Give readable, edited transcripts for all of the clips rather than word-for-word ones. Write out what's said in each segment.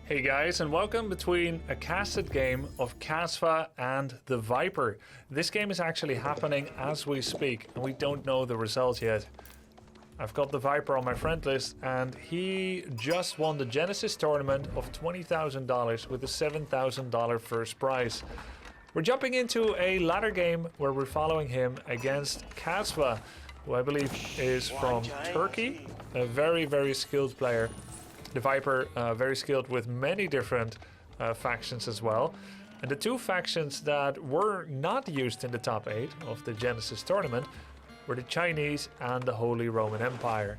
Hey guys, and welcome between a casted game of Kasva and the Viper. This game is actually happening as we speak, and we don't know the result yet. I've got the Viper on my friend list, and he just won the Genesis tournament of $20,000 with a $7,000 first prize. We're jumping into a ladder game where we're following him against Kasva, who I believe is from Turkey, a very skilled player. The Viper, very skilled with many different factions as well. And the two factions that were not used in the top 8 of the Genesis tournament were the Chinese and the Holy Roman Empire.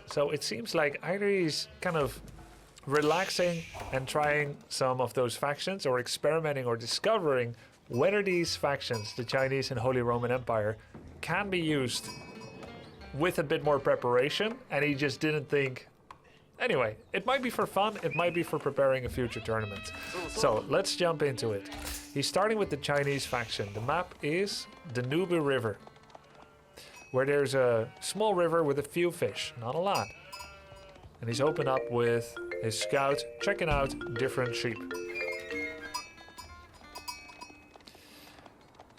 So it seems like either he's kind of relaxing and trying some of those factions, or experimenting or discovering whether these factions, the Chinese and Holy Roman Empire, can be used with a bit more preparation, and he just didn't think. Anyway, it might be for fun, it might be for preparing a future tournament. So let's jump into it. He's starting with the Chinese faction. The map is Danube River, where there's a small river with a few fish, not a lot. And he's opened up with his scout, checking out different sheep.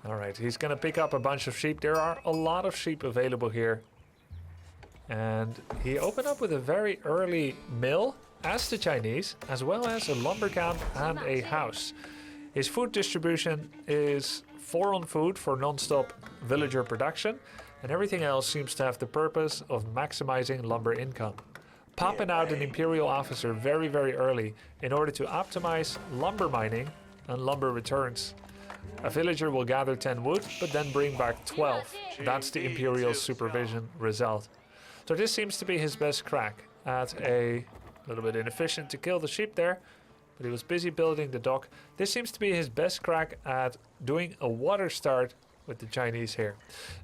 Alright, he's gonna pick up a bunch of sheep. There are a lot of sheep available here. And he opened up with a very early mill, as the Chinese, as well as a lumber camp and a house. His food distribution is 4 on food for non-stop villager production, and everything else seems to have the purpose of maximizing lumber income. Popping out an imperial officer very early in order to optimize lumber mining and lumber returns. A villager will gather 10 wood, but then bring back 12. That's the imperial supervision result. So this seems to be his best crack at a little bit inefficient to kill the sheep there, but he was busy building the dock. This seems to be his best crack at doing a water start with the Chinese here.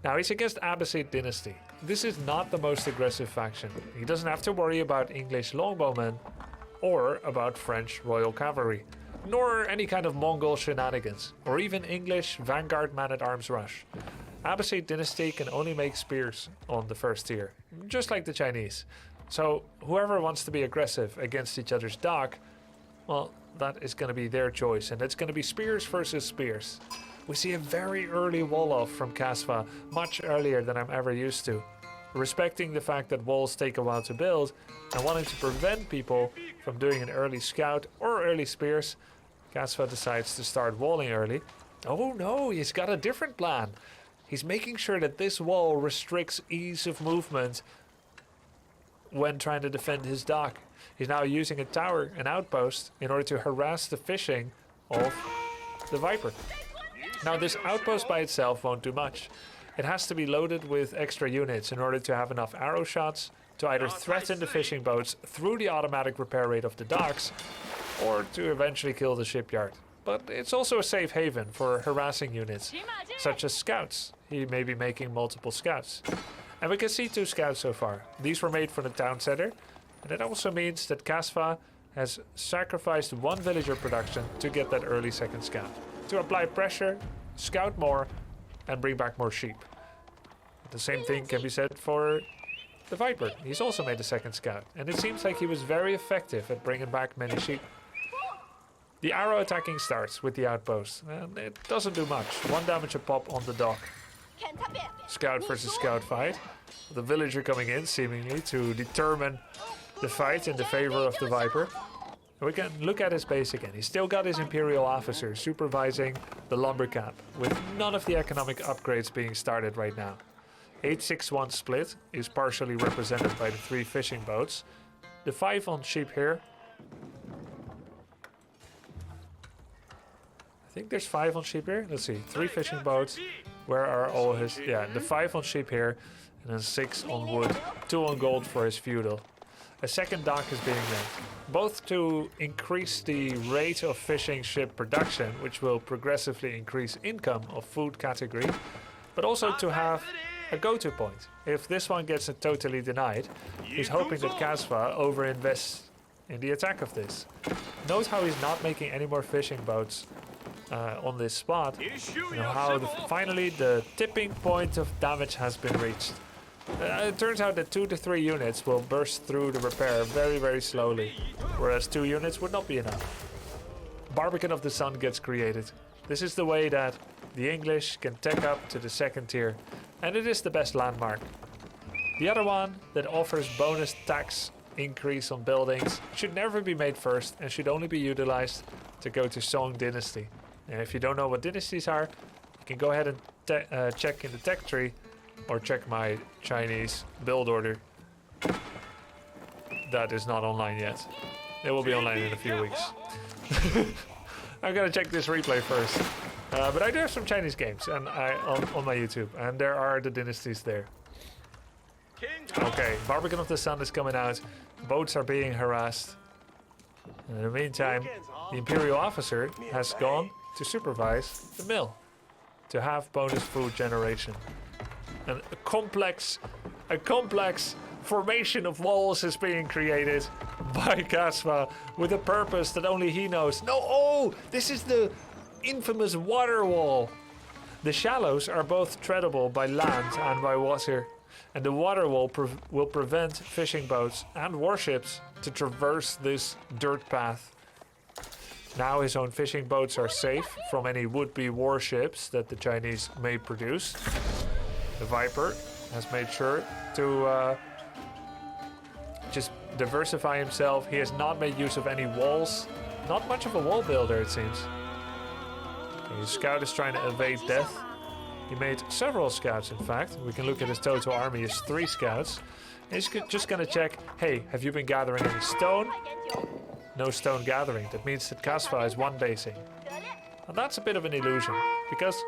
Now he's against Abbasid dynasty. This is not the most aggressive faction. He doesn't have to worry about English longbowmen or about French royal cavalry, nor any kind of Mongol shenanigans, or even English vanguard man-at-arms rush. Abbasid dynasty can only make spears on the first tier, just like the Chinese. So whoever wants to be aggressive against each other's dock, well, that is going to be their choice, and it's going to be spears versus spears. We see a very early wall off from Kasva, much earlier than I'm ever used to. Respecting the fact that walls take a while to build, and wanting to prevent people from doing an early scout or early spears, Kasva decides to start walling early. Oh no, he's got a different plan. He's making sure that this wall restricts ease of movement when trying to defend his dock. He's now using a tower, an outpost, in order to harass the fishing of the Viper. Now this outpost by itself won't do much. It has to be loaded with extra units in order to have enough arrow shots to either threaten the fishing boats through the automatic repair rate of the docks, or to eventually kill the shipyard. But it's also a safe haven for harassing units, such as scouts. He may be making multiple scouts. And we can see 2 scouts so far. These were made for the town center, and it also means that Kasva has sacrificed 1 villager production to get that early second scout, to apply pressure, scout more, and bring back more sheep. The same thing can be said for the Viper. He's also made a second scout, and it seems like he was very effective at bringing back many sheep. The arrow attacking starts with the outpost, and it doesn't do much. 1 damage a pop on the dock. Scout versus scout fight. The villager coming in, seemingly, to determine the fight in the favor of the Viper. And we can look at his base again. He's still got his imperial officer supervising the lumber camp, with none of the economic upgrades being started right now. 8-6-1 split is partially represented by the 3 fishing boats. The 5 on sheep here. I think there's 5 on sheep here. Let's see, 3 fishing boats. Where are all his... Yeah, the 5 on sheep here, and then 6 on wood, 2 on gold for his feudal. A second dock is being made, both to increase the rate of fishing ship production, which will progressively increase income of food category, but also to have a go-to point. If this one gets totally denied, he's hoping that Kasva overinvests in the attack of this. Note how he's not making any more fishing boats on this spot. You know how finally the tipping point of damage has been reached. It turns out that 2 to 3 units will burst through the repair very, very slowly, whereas 2 units would not be enough. Barbican of the Sun gets created. This is the way that the English can tech up to the 2nd tier, and it is the best landmark. The other one that offers bonus tax increase on buildings should never be made first and should only be utilized to go to Song Dynasty. And if you don't know what dynasties are, you can go ahead and check in the tech tree or check my Chinese build order. That is not online yet. It will be online in a few weeks. I'm gonna check this replay first. But I do have some Chinese games and on my YouTube, and there are the dynasties there. Okay, Barbican of the Sun is coming out. Boats are being harassed. And in the meantime, the Imperial officer has gone to supervise the mill to have bonus food generation. And a complex formation of walls is being created by Kasva with a purpose that only he knows. No, oh, this is the infamous water wall. The shallows are both treadable by land and by water, and the water wall will prevent fishing boats and warships to traverse this dirt path. Now his own fishing boats are safe from any would-be warships that the Chinese may produce. The Viper has made sure to just diversify himself. He has not made use of any walls. Not much of a wall builder, it seems. Okay, his scout is trying to evade death. He made several scouts, in fact. We can look at his total army as 3 scouts. He's just gonna check, hey, have you been gathering any stone? No stone gathering. That means that Kasva is one basing. And that's a bit of an illusion, because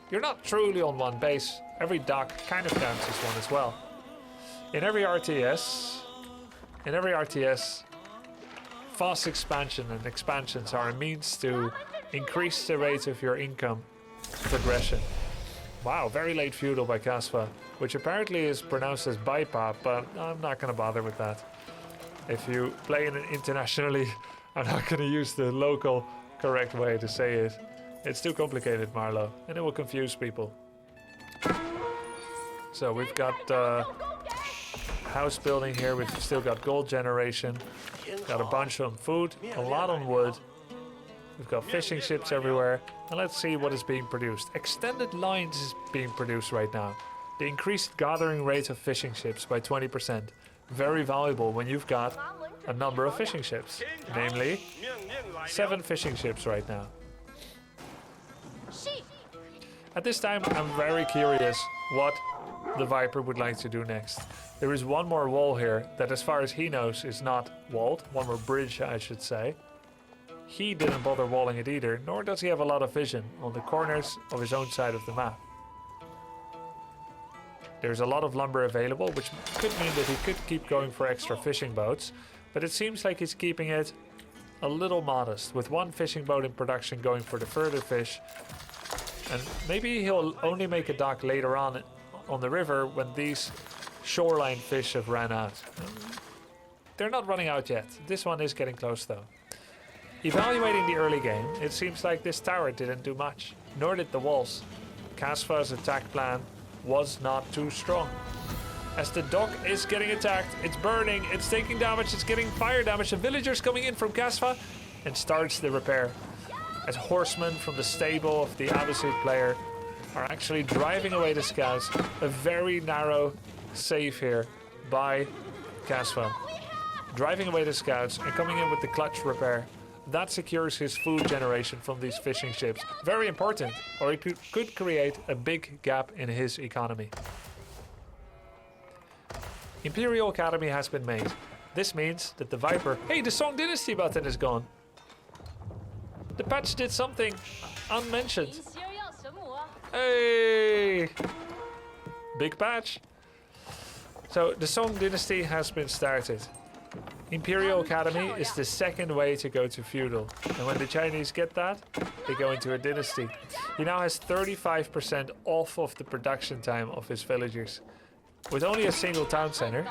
you're not truly on one base. Every dock kind of counts as one as well. In every RTS, fast expansion and expansions are a means to increase the rate of your income progression. Wow, very late feudal by Kasva, which apparently is pronounced as Baipa, but I'm not going to bother with that. If you play in it internationally, I'm not going to use the local correct way to say it. It's too complicated, Marlo, and it will confuse people. So we've got house building here, we've still got gold generation, got a bunch on food, a lot on wood. We've got fishing ships everywhere, and let's see what is being produced. Extended lines is being produced right now. The increased gathering rate of fishing ships by 20%. Very valuable when you've got a number of fishing ships, namely 7 fishing ships right now. At this time, I'm very curious what the Viper would like to do next. There is one more wall here that, as far as he knows, is not walled. One more bridge, I should say. He didn't bother walling it either, nor does he have a lot of vision on the corners of his own side of the map. There's a lot of lumber available, which could mean that he could keep going for extra fishing boats, but it seems like he's keeping it a little modest, with 1 fishing boat in production going for the further fish. And maybe he'll only make a dock later on the river when these shoreline fish have ran out. They're not running out yet. This one is getting close though. Evaluating the early game, it seems like this tower didn't do much, nor did the walls. Kasva's attack plan was not too strong. As the dock is getting attacked, it's burning, it's taking damage, it's getting fire damage. The villagers coming in from Kasva and starts the repair. As horsemen from the stable of the Abbasid player are actually driving away the scouts. A very narrow save here by Kasva. Driving away the scouts and coming in with the clutch repair. That secures his food generation from these fishing ships. Very important, or it could create a big gap in his economy. Imperial Academy has been made. This means that the Viper... Hey, the Song Dynasty button is gone. The patch did something unmentioned. Hey! Big patch. So the Song Dynasty has been started. Imperial Academy is the second way to go to feudal, and when the Chinese get that, they go into a dynasty. He now has 35% off of the production time of his villagers, with only a single town center.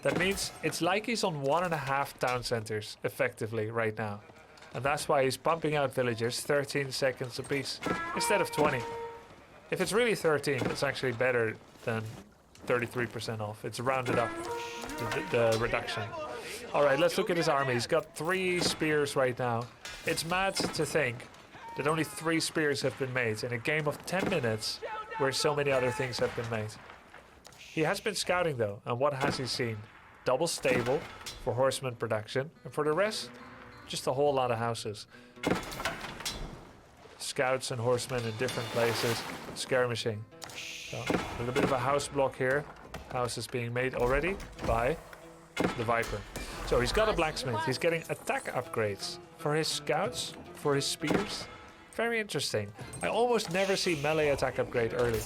That means it's like he's on 1.5 town centers effectively right now, and that's why he's pumping out villagers 13 seconds apiece instead of 20. If it's really 13, it's actually better than 33% off. It's rounded up, the reduction. All right, let's look at his army. He's got 3 spears right now. It's mad to think that only 3 spears have been made in a game of 10 minutes where so many other things have been made. He has been scouting though, and what has he seen? Double stable for horseman production, and for the rest, just a whole lot of houses. Scouts and horsemen in different places, skirmishing. So, a little bit of a house block here. House is being made already by the Viper. So he's got a blacksmith. He's getting attack upgrades for his scouts, for his spears. Very interesting. I almost never see melee attack upgrade early.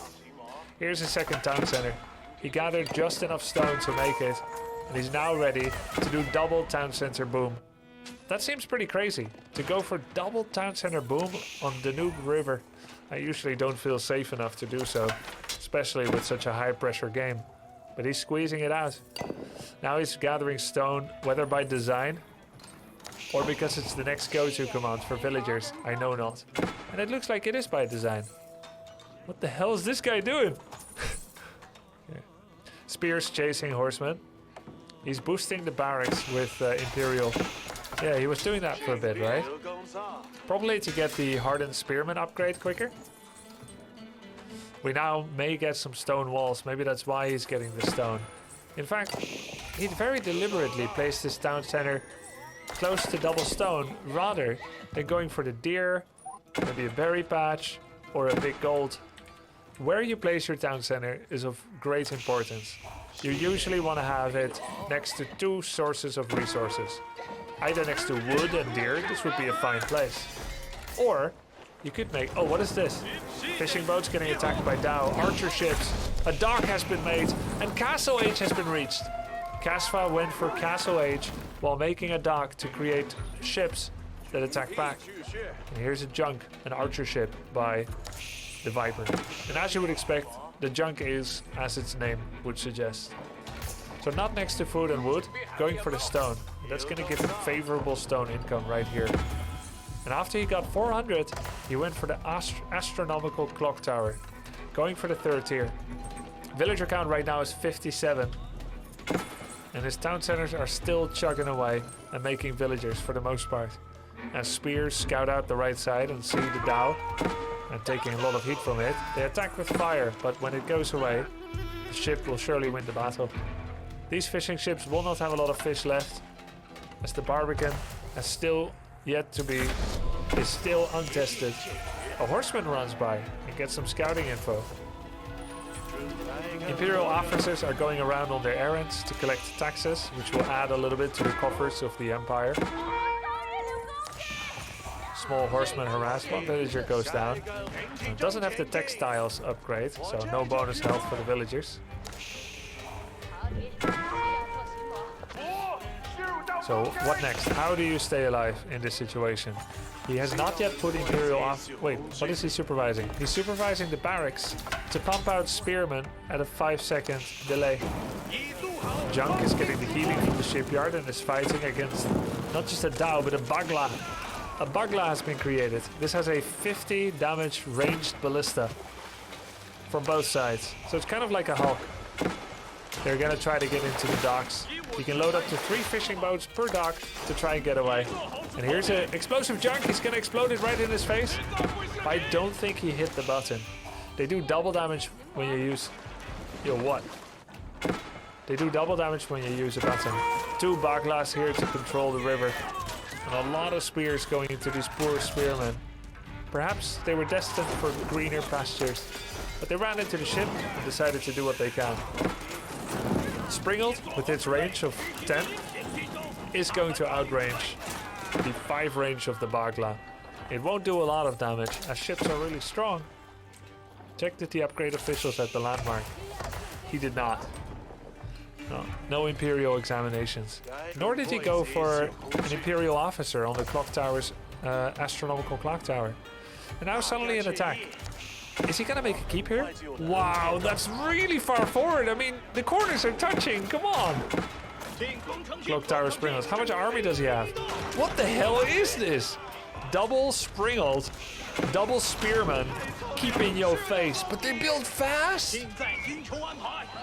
Here's his second town center. He gathered just enough stone to make it, and he's now ready to do double town center boom. That seems pretty crazy, to go for double town center boom on Danube River. I usually don't feel safe enough to do so, especially with such a high pressure game. But he's squeezing it out. Now he's gathering stone, whether by design or because it's the next go-to command for villagers, I know not. And it looks like it is by design. What the hell is this guy doing? Yeah. Spears chasing horsemen. He's boosting the barracks with Imperial. Yeah, he was doing that for a bit, right? Probably to get the hardened spearman upgrade quicker. We now may get some stone walls. Maybe that's why he's getting the stone. In fact, he very deliberately placed his town center close to double stone rather than going for the deer, maybe a berry patch, or a big gold. Where you place your town center is of great importance. You usually want to have it next to 2 sources of resources. Either next to wood and deer, this would be a fine place. Or you could make, oh, what is this? Fishing boats getting attacked by Dao, archer ships, a dock has been made, and Castle Age has been reached. Casfa went for Castle Age while making a dock to create ships that attack back. And here's a junk, an archer ship by the Viper. And as you would expect, the junk is as its name would suggest. So not next to food and wood, going for the stone. That's going to give him favorable stone income right here. And after he got 400, he went for the astronomical clock tower, going for the 3rd tier. Villager count right now is 57. And his town centers are still chugging away and making villagers for the most part. As spears scout out the right side and see the Dao, and taking a lot of heat from it, they attack with fire, but when it goes away, the ship will surely win the battle. These fishing ships will not have a lot of fish left, as the Barbican has still yet to be, is still untested. A horseman runs by and gets some scouting info. Imperial officers are going around on their errands to collect taxes, which will add a little bit to the coffers of the Empire. Small horseman harassed, 1 villager goes down. It doesn't have the textiles upgrade, so no bonus health for the villagers. So what next? How do you stay alive in this situation? He has not yet put Imperial off. Wait, what is he supervising? He's supervising the barracks to pump out spearmen at a 5-second delay. Junk is getting the healing from the shipyard and is fighting against not just a Dao but a Bagla. A Bagla has been created. This has a 50 damage ranged ballista from both sides. So it's kind of like a Hulk. They're gonna try to get into the docks. You can load up to 3 fishing boats per dock to try and get away. And here's an explosive junk. He's gonna explode it right in his face. I don't think he hit the button. They do double damage when you use... Yo, what? They do double damage when you use a button. 2 Baglas here to control the river. And a lot of spears going into these poor spearmen. Perhaps they were destined for greener pastures. But they ran into the ship and decided to do what they can. Springled, with its range of 10, is going to outrange the 5 range of the Bagla. It won't do a lot of damage, as ships are really strong. Check the upgrade officials at the landmark. He did not. No Imperial examinations. Nor did he go for an Imperial officer on the clock tower's astronomical clock tower. And now suddenly an attack. Is he gonna make a keep here? Wow, that's really far forward. I mean, the corners are touching. Come on. Clock tower springled. How much army does he have? What the hell is this? Double springled Double spearmen keep in your face, but they build fast.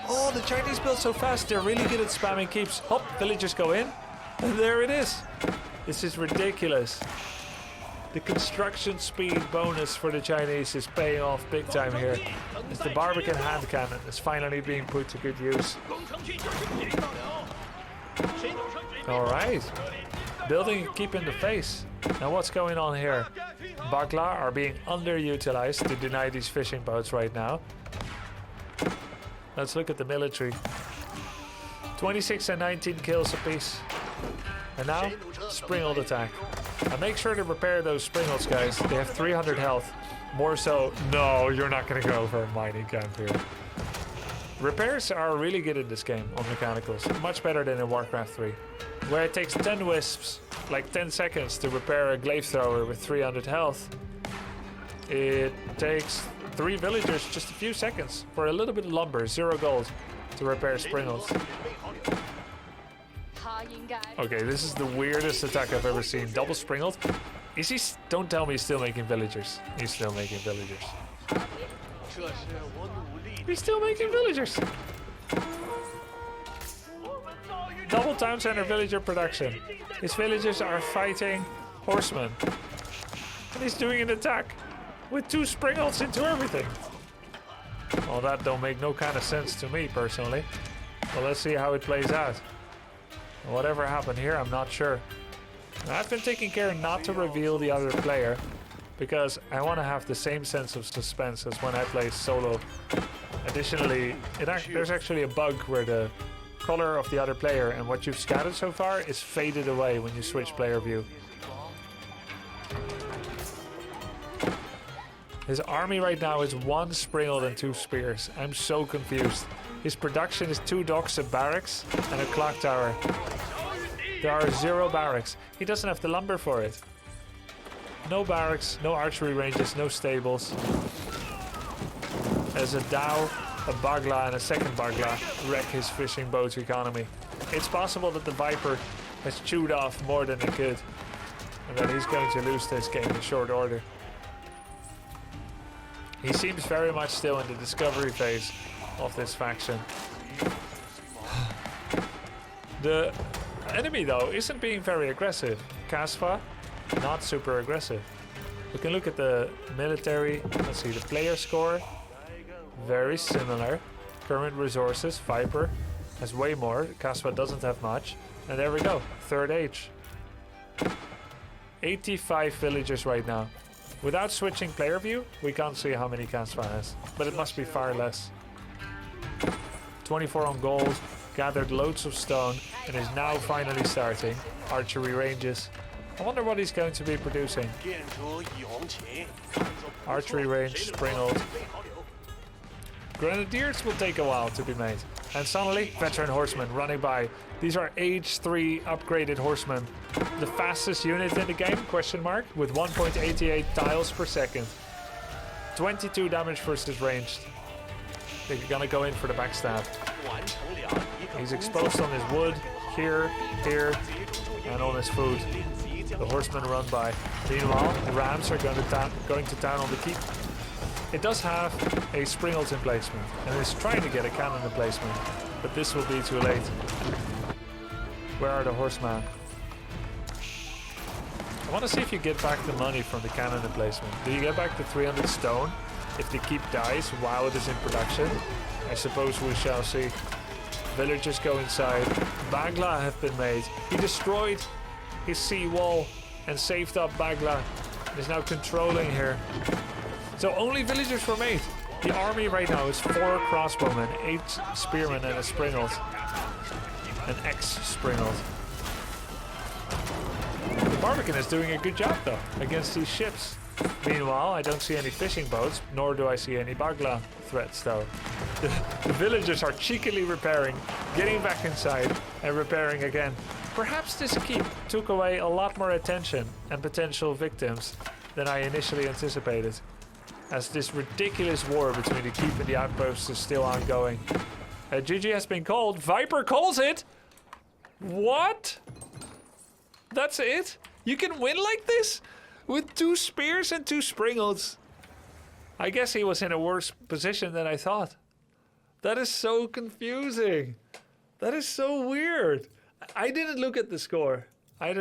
Oh, the Chinese build so fast. They're really good at spamming keeps. Oh, villagers go in. And there it is. This is ridiculous. The construction speed bonus for the Chinese is paying off big time here. As the Barbican hand cannon is finally being put to good use. Alright. Building a keep in the face. Now what's going on here? Bagla are being underutilized to deny these fishing boats right now. Let's look at the military. 26 and 19 kills apiece. And now, Springald attack. And make sure to repair those Springolds, guys. They have 300 health. More so, no, you're not going to go for a mining camp here. Repairs are really good in this game on mechanicals. Much better than in Warcraft 3. Where it takes 10 wisps, like 10 seconds to repair a glaive thrower with 300 health. It takes 3 villagers just a few seconds for a little bit of lumber, 0 gold, to repair Springolds. Okay, this is the weirdest attack I've ever seen. Double Springald. Is he? Don't tell me he's still making villagers. He's still making villagers. He's still making villagers. Double town center villager production. His villagers are fighting horsemen. And he's doing an attack with 2 Springolds into everything. Well, that don't make no kind of sense to me personally. Well, let's see how it plays out. Whatever happened here, I'm not sure. I've been taking care not to reveal the other player because I want to have the same sense of suspense as when I play solo. Additionally, there's actually a bug where the color of the other player and what you've scattered so far is faded away when you switch player view. His army right now is 1 Springald and 2 spears. I'm so confused. His production is 2 docks, a barracks, and a clock tower. There are 0 barracks. He doesn't have the lumber for it. No barracks, no archery ranges, no stables. As a Dao, a Bagla, and a second Bagla wreck his fishing boat's economy. It's possible that the Viper has chewed off more than it could, and that he's going to lose this game in short order. He seems very much still in the discovery phase of this faction. The enemy, though, isn't being very aggressive. Kasva, not super aggressive. We can look at the military. Let's see, the player score. Very similar. Current resources, Viper has way more. Kasva doesn't have much. And there we go, 3rd age. 85 villagers right now. Without switching player view, we can't see how many Kasva has. But it must be far less. 24 on gold, gathered loads of stone, and is now finally starting archery ranges. I wonder what he's going to be producing. Archery range, Springald. Grenadiers will take a while to be made. And suddenly, veteran horsemen running by. These are age 3 upgraded horsemen. The fastest unit in the game, question mark, with 1.88 tiles per second. 22 damage versus ranged. They're gonna go in for the backstab. He's exposed on his wood, here, and on his food. The horsemen run by. Meanwhile, the rams are going to town on the keep. It does have a Springald emplacement, and is trying to get a cannon emplacement, but this will be too late. Where are the horsemen? I want to see if you get back the money from the cannon emplacement. Do you get back the 300 stone if the keep dies while it is in production? I suppose we shall see. Villagers go inside. Bagla have been made. He destroyed his sea wall and saved up Bagla and is now controlling here. So only villagers were made. The army right now is 4 crossbowmen, 8 spearmen, and a Springald. An ex-Springald. The Barbican is doing a good job though against these ships. Meanwhile, I don't see any fishing boats, nor do I see any Bagla threats though. The villagers are cheekily repairing, getting back inside, and repairing again. Perhaps this keep took away a lot more attention and potential victims than I initially anticipated, as this ridiculous war between the keep and the outposts is still ongoing. GG has been called. Viper calls it! What? That's it? You can win like this? with 2 spears and 2 springles. I guess he was in a worse position than I thought. That is so confusing. That is so weird. I didn't look at the score. I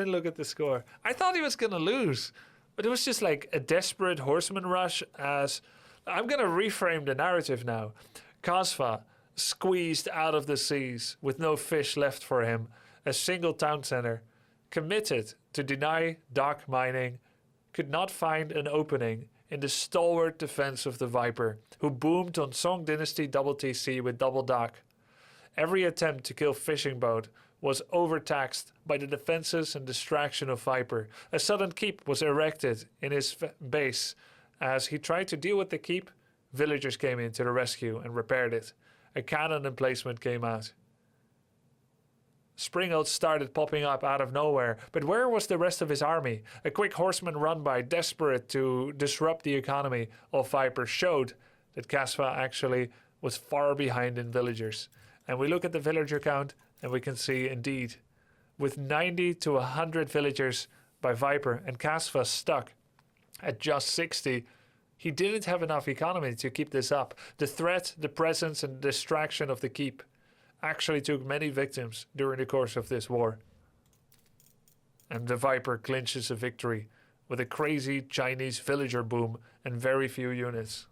thought he was going to lose. But it was just like a desperate horseman rush as... I'm going to reframe the narrative now. Kasva squeezed out of the seas with no fish left for him. A single town center. Committed to deny dock mining. Could not find an opening in the stalwart defense of the Viper, who boomed on Song Dynasty Double TC with double dock. Every attempt to kill fishing boat was overtaxed by the defenses and distraction of Viper. A sudden keep was erected in his base. As he tried to deal with the keep, villagers came in to the rescue and repaired it. A cannon emplacement came out. Springald started popping up out of nowhere, but where was the rest of his army? A quick horseman run by, desperate to disrupt the economy of Viper, showed that Kasva actually was far behind in villagers. And we look at the villager count, and we can see indeed, with 90 to 100 villagers by Viper, and Kasva stuck at just 60, he didn't have enough economy to keep this up. The threat, the presence, and the distraction of the keep actually took many victims during the course of this war. And the Viper clinches a victory with a crazy Chinese villager boom and very few units.